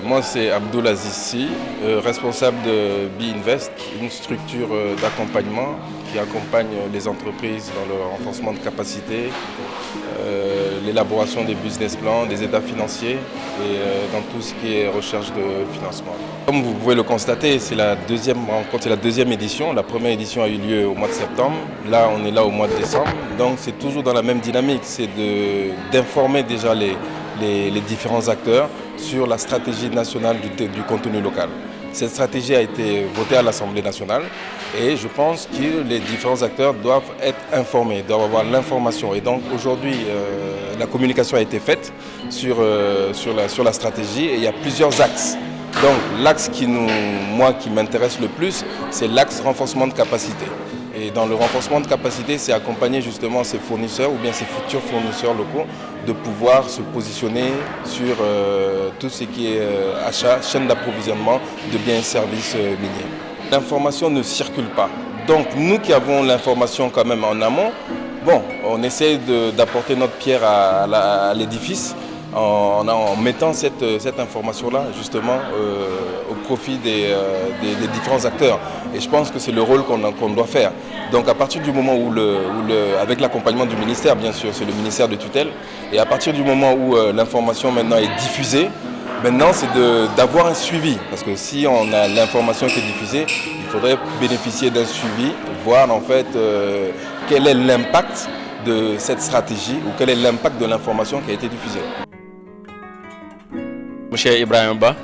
Moi, c'est Abdoul Aziz Sy, responsable de B-Invest, une structure d'accompagnement qui accompagne les entreprises dans le renforcement de capacités, l'élaboration des business plans, des états financiers et dans tout ce qui est recherche de financement. Comme vous pouvez le constater, c'est la deuxième rencontre, c'est la deuxième édition. La première édition a eu lieu au mois de septembre. Là, on est là au mois de décembre. Donc, c'est toujours dans la même dynamique, c'est d'informer déjà les différents acteurs sur la stratégie nationale du contenu local. Cette stratégie a été votée à l'Assemblée nationale et je pense que les différents acteurs doivent être informés, doivent avoir l'information. Et donc aujourd'hui, la communication a été faite sur la stratégie et il y a plusieurs axes. Donc l'axe qui m'intéresse le plus, c'est l'axe renforcement de capacité. Et dans le renforcement de capacité, c'est accompagner justement ces fournisseurs ou bien ces futurs fournisseurs locaux de pouvoir se positionner sur tout ce qui est achat, chaîne d'approvisionnement de biens et services miniers. L'information ne circule pas. Donc nous qui avons l'information quand même en amont, on essaie d'apporter notre pierre à l'édifice en mettant cette information-là justement au profit des différents acteurs. Et je pense que c'est le rôle qu'on doit faire. Donc à partir du moment où, avec l'accompagnement du ministère, bien sûr, c'est le ministère de tutelle, et à partir du moment où l'information maintenant est diffusée, maintenant c'est d'avoir un suivi. Parce que si on a l'information qui est diffusée, il faudrait bénéficier d'un suivi, voir en fait quel est l'impact de cette stratégie ou quel est l'impact de l'information qui a été diffusée. Monsieur Ibrahim Ba,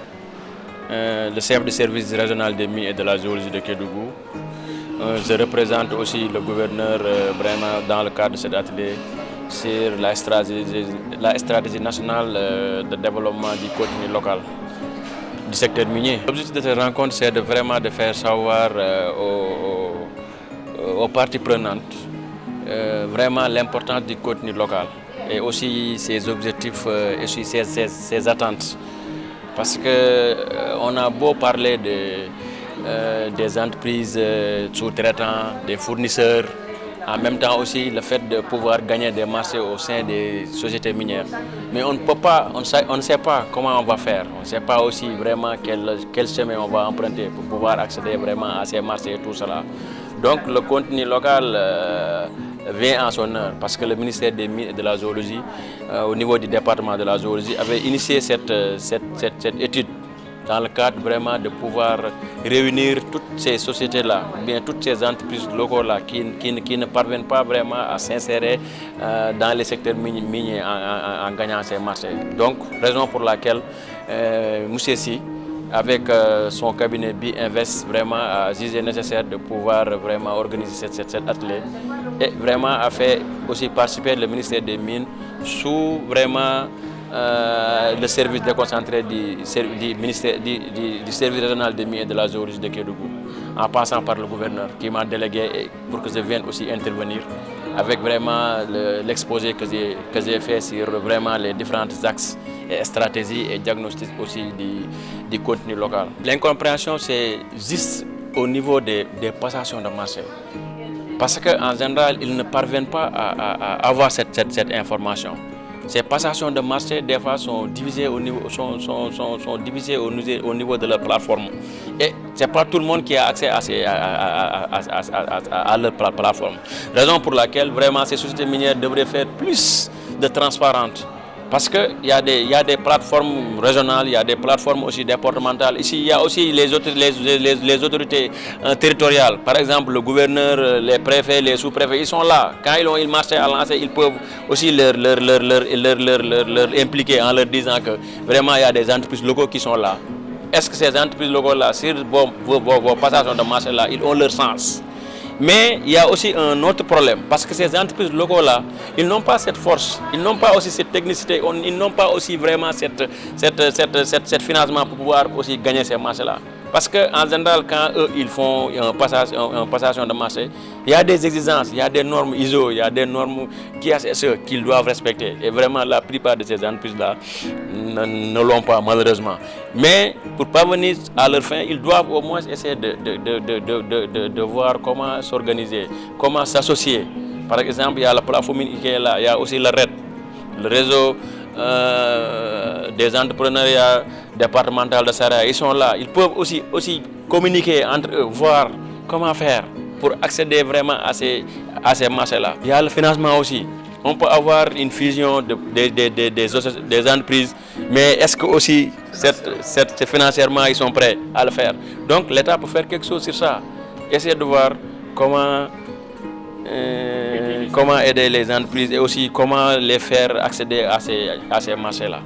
le chef du service régional des mines et de la géologie de Kédougou. Je représente aussi le gouverneur vraiment dans le cadre de cet atelier sur la stratégie nationale de développement du contenu local du secteur minier. L'objectif de cette rencontre, c'est vraiment de faire savoir aux parties prenantes vraiment l'importance du contenu local et aussi ses objectifs et aussi ses attentes. Parce qu'on a beau parler des entreprises sous-traitants, des fournisseurs, en même temps aussi le fait de pouvoir gagner des marchés au sein des sociétés minières. Mais on ne peut pas, on ne sait pas comment on va faire, on ne sait pas aussi vraiment quel chemin on va emprunter pour pouvoir accéder vraiment à ces marchés et tout cela. Donc le contenu local vient en son heure parce que le ministère des Mines et de la Géologie, au niveau du département de la Géologie, avait initié cette étude dans le cadre vraiment de pouvoir réunir toutes ces sociétés-là, bien toutes ces entreprises locales-là qui ne parviennent pas vraiment à s'insérer dans les secteurs miniers en gagnant ces marchés. Donc, raison pour laquelle M. Sy, avec son cabinet B-Invest, vraiment a jugé nécessaire de pouvoir vraiment organiser cet atelier et vraiment a fait aussi participer le ministère des Mines sous vraiment le service déconcentré du service régional des mines et de la géologie de Kédougou, en passant par le gouverneur qui m'a délégué pour que je vienne aussi intervenir avec vraiment l'exposé que j'ai fait sur vraiment les différents axes et stratégies et diagnostics aussi du contenu local. L'incompréhension, c'est juste au niveau des passations de marché. Parce qu'en général, ils ne parviennent pas à avoir cette information. Ces passations de marché, des fois, sont divisées au niveau de leur plateforme. Et ce n'est pas tout le monde qui a accès à leur plateforme. Raison pour laquelle, vraiment, ces sociétés minières devraient faire plus de transparence. Parce qu'il y a des plateformes régionales, il y a des plateformes aussi départementales. Ici, il y a aussi les autorités territoriales. Par exemple, le gouverneur, les préfets, les sous-préfets, ils sont là. Quand ils ont une marché à lancer, ils peuvent aussi leur impliquer en leur disant que vraiment il y a des entreprises locales qui sont là. Est-ce que ces entreprises locales-là, sur vos passations de marché-là, ils ont leur sens? Mais il y a aussi un autre problème, parce que ces entreprises locales-là, ils n'ont pas cette force, ils n'ont pas aussi cette technicité, ils n'ont pas aussi vraiment cette financement pour pouvoir aussi gagner ces marchés-là. Parce qu'en général, quand eux, ils font une passation de marché, il y a des exigences, il y a des normes ISO, il y a des normes QSSE qu'ils doivent respecter. Et vraiment, la plupart de ces entreprises-là ne l'ont pas, malheureusement. Mais pour parvenir à leur fin, ils doivent au moins essayer de voir comment s'organiser, comment s'associer. Par exemple, il y a la plateforme qui est là, il y a aussi le RED, le réseau des entrepreneurs départemental de Saraya, ils sont là. Ils peuvent aussi communiquer entre eux, voir comment faire pour accéder vraiment à ces marchés-là. Il y a le financement aussi. On peut avoir une fusion des entreprises, mais est-ce que aussi financièrement ils sont prêts à le faire? Donc l'État peut faire quelque chose sur ça. Essayer de voir comment aider les entreprises et aussi comment les faire accéder à ces marchés-là.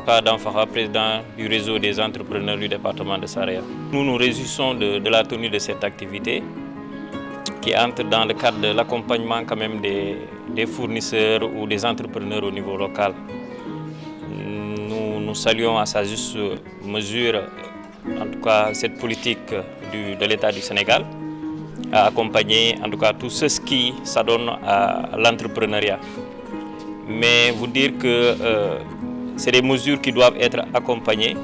Adam Farah, président du réseau des entrepreneurs du département de Saraya. Nous nous réjouissons de la tenue de cette activité qui entre dans le cadre de l'accompagnement quand même des fournisseurs ou des entrepreneurs au niveau local. Nous saluons à sa juste mesure, en tout cas, cette politique de l'État du Sénégal à accompagner en tout cas tout ce qui s'adonne à l'entrepreneuriat. Mais vous dire que c'est des mesures qui doivent être accompagnées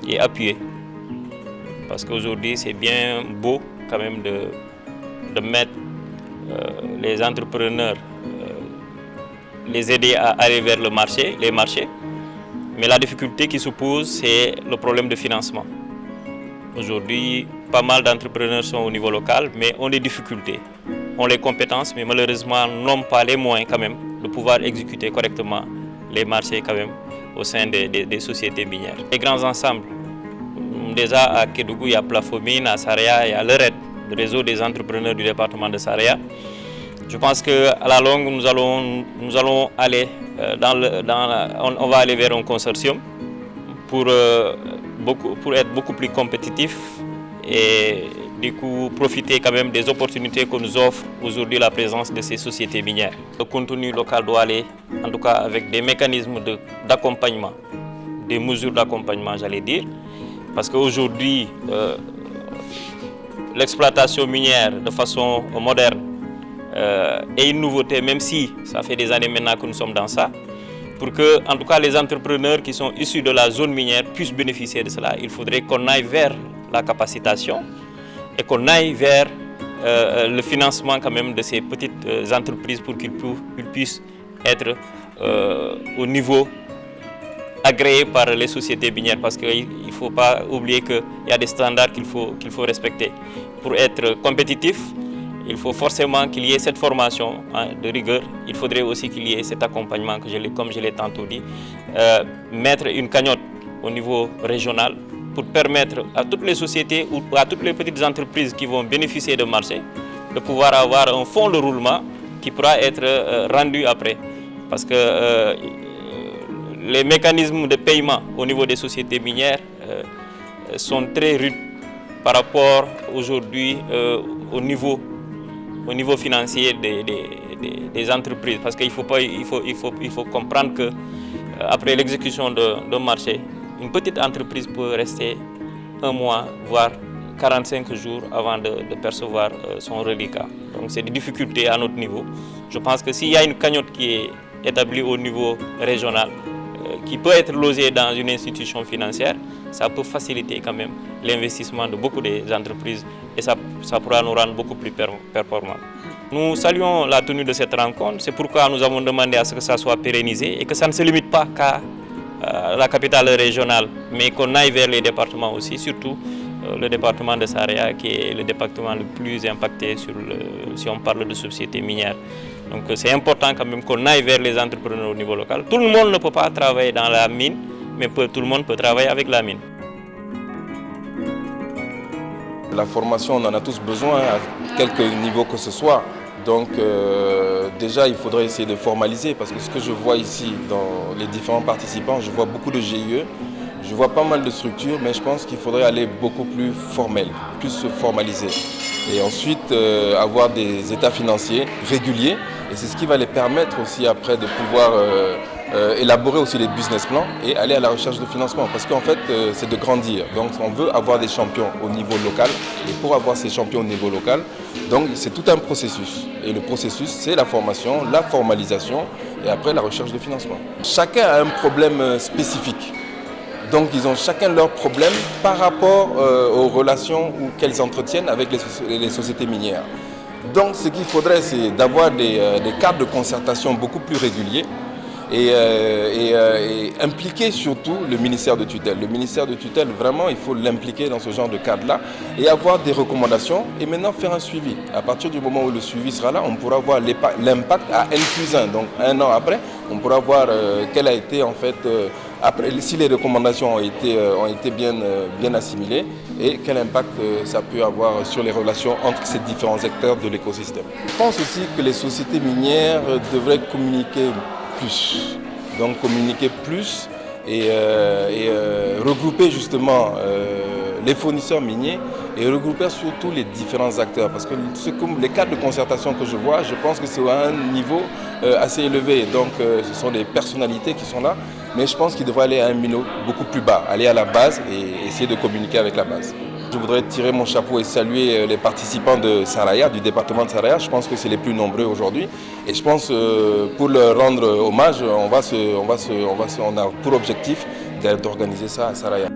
et appuyées. Parce qu'aujourd'hui, c'est bien beau quand même de mettre les entrepreneurs, les aider à aller vers les marchés. Mais la difficulté qui se pose, c'est le problème de financement. Aujourd'hui, pas mal d'entrepreneurs sont au niveau local, mais ont des difficultés, ont les compétences, mais malheureusement n'ont pas les moyens quand même de pouvoir exécuter correctement les marchés quand même au sein des sociétés minières. Les grands ensembles, déjà à Kédougou, il y a Plafomine, à Saraya, il y a le RED, le réseau des entrepreneurs du département de Saraya. Je pense qu'à la longue, nous allons aller on va aller vers un consortium pour être beaucoup plus compétitif et du coup profiter quand même des opportunités que nous offre aujourd'hui la présence de ces sociétés minières. Le contenu local doit aller en tout cas avec des mécanismes d'accompagnement, des mesures d'accompagnement j'allais dire, parce qu'aujourd'hui l'exploitation minière de façon moderne est une nouveauté, même si ça fait des années maintenant que nous sommes dans ça. Pour que, en tout cas, les entrepreneurs qui sont issus de la zone minière puissent bénéficier de cela, il faudrait qu'on aille vers la capacitation et qu'on aille vers le financement quand même de ces petites entreprises pour qu'ils puissent être au niveau agréé par les sociétés minières, parce qu'il ne faut pas oublier qu'il y a des standards qu'il faut respecter. Pour être compétitif, il faut forcément qu'il y ait cette formation de rigueur. Il faudrait aussi qu'il y ait cet accompagnement, comme je l'ai tantôt dit, mettre une cagnotte au niveau régional pour permettre à toutes les sociétés ou à toutes les petites entreprises qui vont bénéficier de marché de pouvoir avoir un fonds de roulement qui pourra être rendu après. Parce que les mécanismes de paiement au niveau des sociétés minières sont très rudes par rapport aujourd'hui au niveau financier des entreprises, parce qu'il faut comprendre que après l'exécution d'un marché, une petite entreprise peut rester un mois, voire 45 jours avant de percevoir son reliquat. Donc c'est des difficultés à notre niveau. Je pense que s'il y a une cagnotte qui est établie au niveau régional, qui peut être logée dans une institution financière, ça peut faciliter quand même l'investissement de beaucoup des entreprises et ça pourra nous rendre beaucoup plus performants. Nous saluons la tenue de cette rencontre, c'est pourquoi nous avons demandé à ce que ça soit pérennisé et que ça ne se limite pas qu'à la capitale régionale, mais qu'on aille vers les départements aussi, surtout le département de Saraya qui est le département le plus impacté si on parle de sociétés minières. Donc c'est important quand même qu'on aille vers les entrepreneurs au niveau local. Tout le monde ne peut pas travailler dans la mine, mais tout le monde peut travailler avec la mine. La formation, on en a tous besoin à quelque niveau que ce soit. Donc déjà, il faudrait essayer de formaliser parce que ce que je vois ici dans les différents participants, je vois beaucoup de GIE, je vois pas mal de structures, mais je pense qu'il faudrait aller beaucoup plus formel, plus se formaliser. Et ensuite avoir des états financiers réguliers. Et c'est ce qui va les permettre aussi après de pouvoir élaborer aussi les business plans et aller à la recherche de financement. Parce qu'en fait, c'est de grandir. Donc on veut avoir des champions au niveau local. Et pour avoir ces champions au niveau local, donc c'est tout un processus. Et le processus, c'est la formation, la formalisation et après la recherche de financement. Chacun a un problème spécifique. Donc ils ont chacun leurs problèmes par rapport aux relations qu'elles entretiennent avec les sociétés minières. Donc ce qu'il faudrait, c'est d'avoir des cadres de concertation beaucoup plus réguliers et impliquer surtout le ministère de tutelle. Le ministère de tutelle, vraiment, il faut l'impliquer dans ce genre de cadre-là et avoir des recommandations et maintenant faire un suivi. À partir du moment où le suivi sera là, on pourra voir l'impact à N+1. Donc un an après, on pourra voir quel a été en fait, après, si les recommandations ont été bien assimilées et quel impact ça peut avoir sur les relations entre ces différents acteurs de l'écosystème. Je pense aussi que les sociétés minières devraient communiquer plus. Donc communiquer plus et regrouper justement les fournisseurs miniers et regrouper surtout les différents acteurs. Parce que les cadres de concertation que je vois, je pense que c'est à un niveau assez élevé. Donc ce sont des personnalités qui sont là, mais je pense qu'ils devraient aller à un niveau beaucoup plus bas, aller à la base et essayer de communiquer avec la base. Je voudrais tirer mon chapeau et saluer les participants de Saraya, du département de Saraya. Je pense que c'est les plus nombreux aujourd'hui. Et je pense pour leur rendre hommage, on a pour objectif d'organiser ça à Saraya.